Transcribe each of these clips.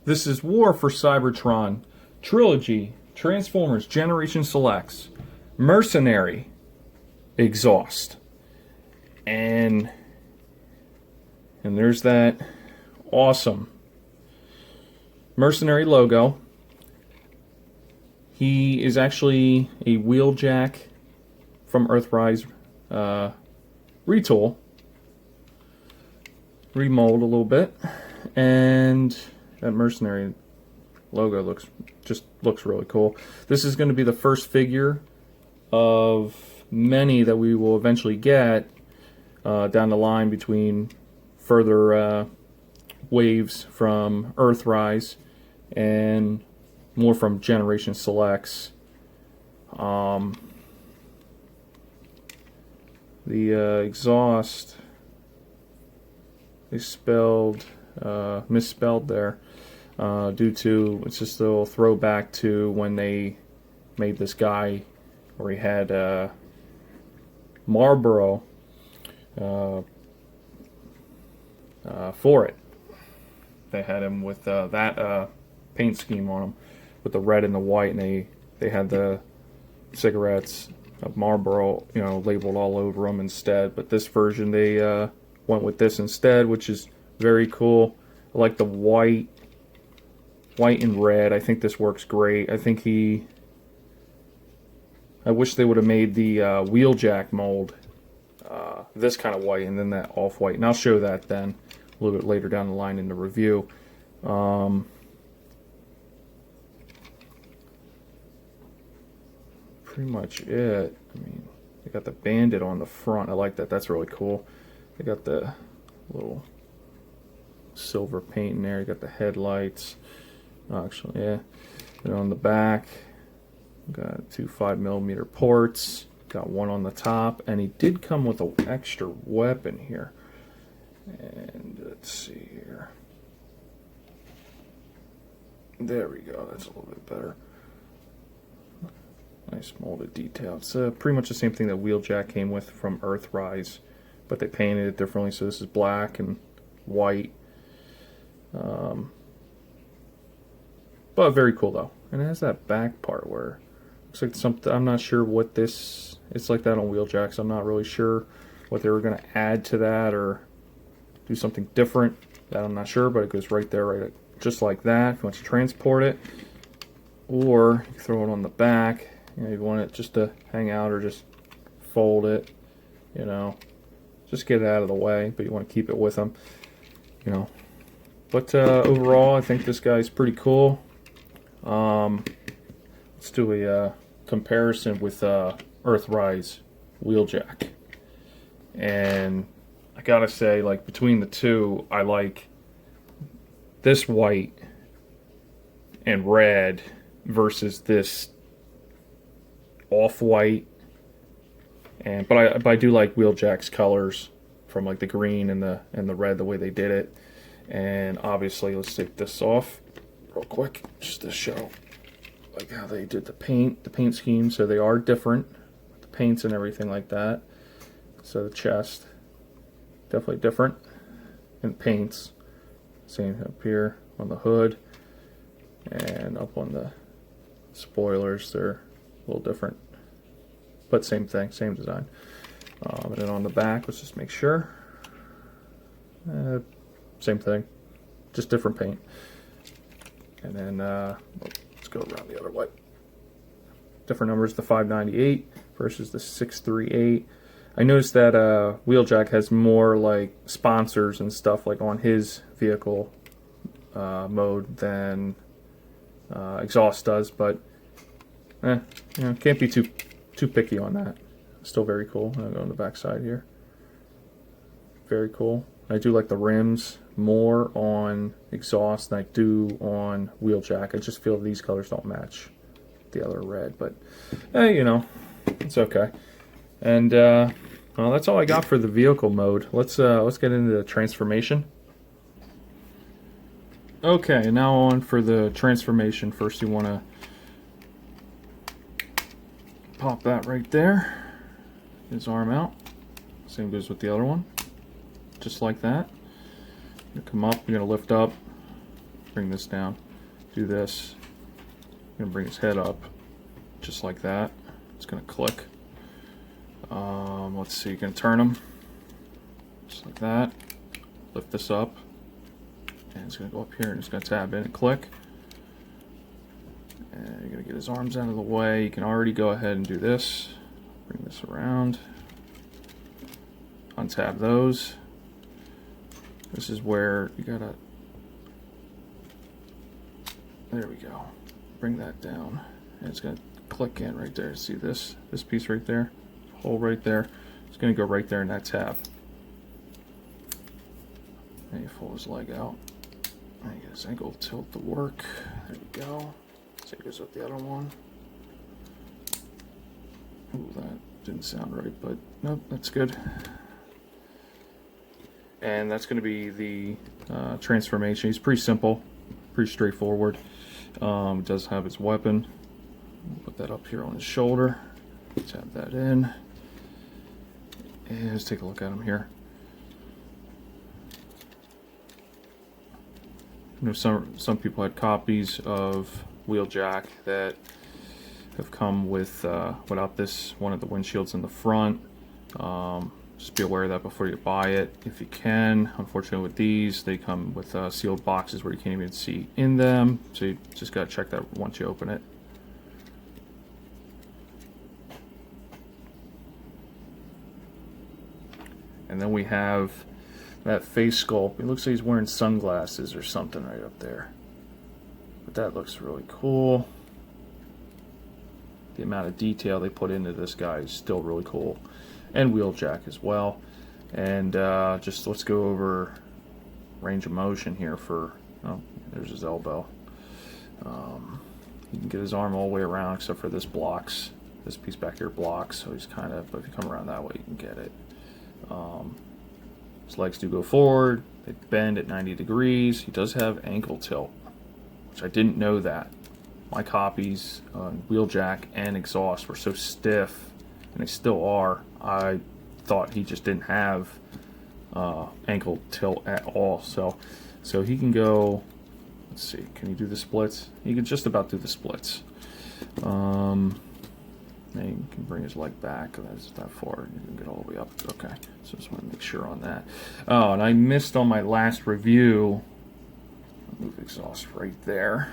This is War for Cybertron, Trilogy, Transformers, Generation Selects, Mercenary, Exhaust. And there's that awesome Mercenary logo. He is actually a Wheeljack from Earthrise retool, remold a little bit, and that Mercenary logo looks really cool. This is going to be the first figure of many that we will eventually get down the line between further waves from Earthrise and more from Generation Selects. The exhaust is misspelled there due to, it's just a little throwback to when they made this guy where he had Marlboro for it. They had him with that paint scheme on him with the red and the white, and they had the cigarettes of Marlboro, labeled all over them instead. But this version, they went with this instead, which is very cool. I like the white and red. I think this works great. I wish they would have made the Wheeljack mold this kind of white and then that off-white. And I'll show that then a little bit later down the line in the review. Pretty much it. I mean, they got the Bandit on the front. I like that. That's really cool. They got the little silver paint in there. You got the headlights. Actually, yeah. And on the back, got two 5mm ports. Got one on the top, and he did come with an extra weapon here. And let's see here. There we go. That's a little bit better. Nice molded detail. It's pretty much the same thing that Wheeljack came with from Earthrise, but they painted it differently. So this is black and white. But very cool though. And it has that back part where looks like something. I'm not sure what this. It's like that on Wheeljack, so I'm not really sure what they were going to add to that or do something different. That I'm not sure, but it goes right there, right, just like that. If you want to transport it, or you throw it on the back. You want it just to hang out or just fold it. Just get it out of the way. But you want to keep it with them. But overall, I think this guy's pretty cool. Let's do a comparison with Earthrise Wheeljack. And I gotta say, like, between the two, I like this white and red versus this off-white. But I do like Wheeljack's colors from like the green and the red, the way they did it. And obviously, let's take this off real quick just to show like how they did the paint scheme. So they are different, the paints and everything like that. So the chest, definitely different, and paints. Same up here on the hood and up on the spoilers. They're a little different, but same thing, same design. And then on the back, let's just make sure. Same thing, just different paint. And then let's go around the other way. Different numbers, the 598 versus the 638. I noticed that Wheeljack has more like sponsors and stuff like on his vehicle mode than Exhaust does, but can't be too picky on that. Still very cool. I'll go on the back side here. Very cool. I do like the rims more on Exhaust than I do on Wheeljack. I just feel these colors don't match the other red, but it's okay. And well, that's all I got for the vehicle mode. Let's get into the transformation. Okay, now on for the transformation. First, you want to pop that right there. His arm out. Same goes with the other one. Just like that. You come up, you're going to lift up bring this down, do this. I'm gonna bring his head up, just like that. It's gonna click. Let's see, you can turn him, just like that. Lift this up, and it's gonna go up here, and it's gonna tab in and click. And you're gonna get his arms out of the way. You can already go ahead and do this. Bring this around. Untab those. This is where you gotta, there we go. Bring that down, and it's gonna click in right there. See this piece right there, hole right there. It's gonna go right there in that tab. And you pull his leg out. And you get his ankle tilt to work. There we go. Same goes with the other one. Ooh, that didn't sound right, but nope, that's good. And that's going to be the transformation. He's pretty simple, pretty straightforward. It does have his weapon. Put that up here on his shoulder. Tap that in. And let's take a look at him here. You know, some people had copies of Wheeljack that have come with without this one of the windshields in the front. Just be aware of that before you buy it, if you can. Unfortunately, with these, they come with sealed boxes where you can't even see in them, so you just gotta check that once you open it. And then we have that face sculpt. It looks like he's wearing sunglasses or something right up there. But that looks really cool. The amount of detail they put into this guy is still really cool. And Wheeljack as well. And just let's go over range of motion here for, oh, there's his elbow. You can get his arm all the way around except for this blocks. This piece back here blocks, so he's kind of, but if you come around that way, you can get it. His legs do go forward. They bend at 90 degrees. He does have ankle tilt, which I didn't know that. My copies on Wheeljack and Exhaust were so stiff, and they still are. I thought he just didn't have ankle tilt at all. So he can go, let's see, can he do the splits? He can just about do the splits. And he can bring his leg back. That's that far. You can get all the way up. Okay, so just want to make sure on that. Oh, and I missed on my last review. I'll move Exhaust right there.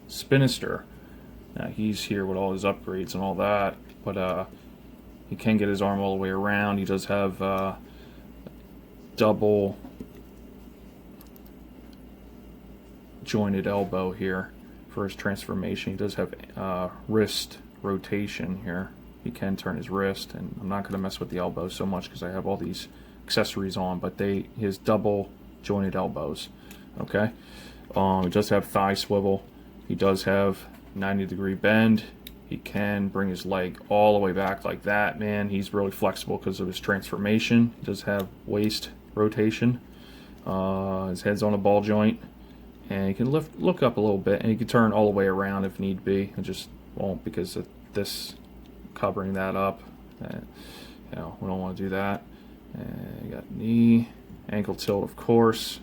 Spinister. Now he's here with all his upgrades and all that, but he can get his arm all the way around. He does have double jointed elbow here for his transformation. He does have wrist rotation here. He can turn his wrist, and I'm not going to mess with the elbow so much because I have all these accessories on, but his double jointed elbows. Okay. He does have thigh swivel. He does have 90-degree bend. He can bring his leg all the way back like that. Man, he's really flexible because of his transformation. He does have waist rotation. His head's on a ball joint, and he can look up a little bit, and he can turn all the way around if need be. It just won't because of this covering that up. You know, we don't want to do that. And you got knee, ankle tilt, of course.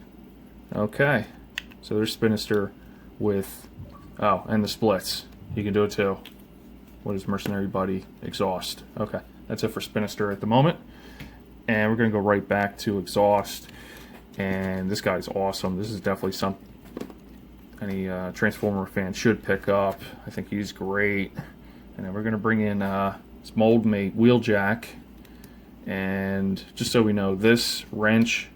Okay, so there's Spinister with, oh, and the splits. You can do it too. What is Mercenary Buddy? Exhaust. Okay, that's it for Spinister at the moment. And we're going to go right back to Exhaust. And this guy's awesome. This is definitely something any Transformer fan should pick up. I think he's great. And then we're going to bring in this mold mate Wheeljack. And just so we know, this wrench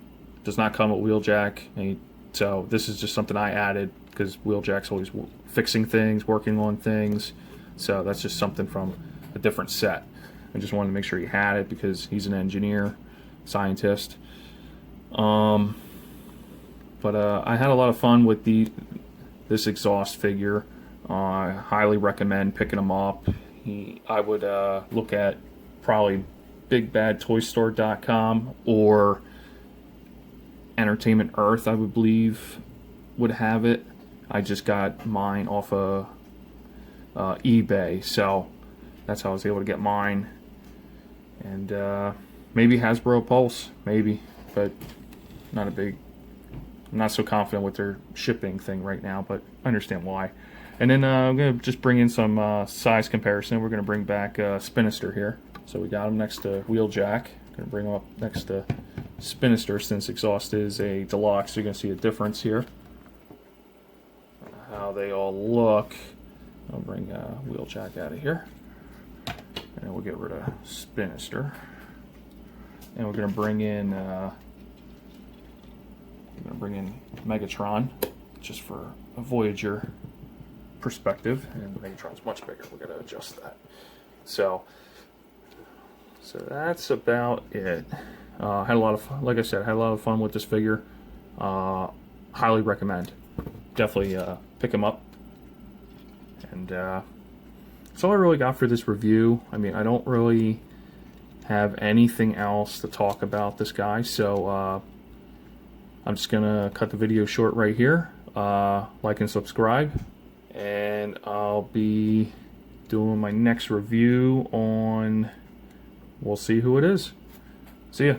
does not come with Wheeljack. So this is just something I added because Wheeljack's always fixing things, working on things. So that's just something from a different set. I just wanted to make sure he had it because he's an engineer, scientist. But I had a lot of fun with this Exhaust figure. I highly recommend picking him up. I would look at probably BigBadToyStore.com or Entertainment Earth, I would believe, would have it. I just got mine off of eBay, so that's how I was able to get mine. And maybe Hasbro Pulse, maybe, but not a big I'm not so confident with their shipping thing right now, but I understand why. And then I'm going to just bring in some size comparison. We're going to bring back Spinister here. So we got him next to Wheeljack. Going to bring him up next to Spinister since Exhaust is a deluxe. So you're going to see a difference here. How they all look. I'll bring Wheeljack out of here. And we'll get rid of Spinister. And we're going to bring in Megatron, just for a Voyager perspective. And Megatron's much bigger. We're going to adjust that. So that's about it. Had a lot of fun. Like I said, had a lot of fun with this figure. Highly recommend. Definitely pick him up. And that's all I really got for this review. I mean, I don't really have anything else to talk about this guy, so I'm just gonna cut the video short right here. Like and subscribe, and I'll be doing my next review on, we'll see who it is. See ya.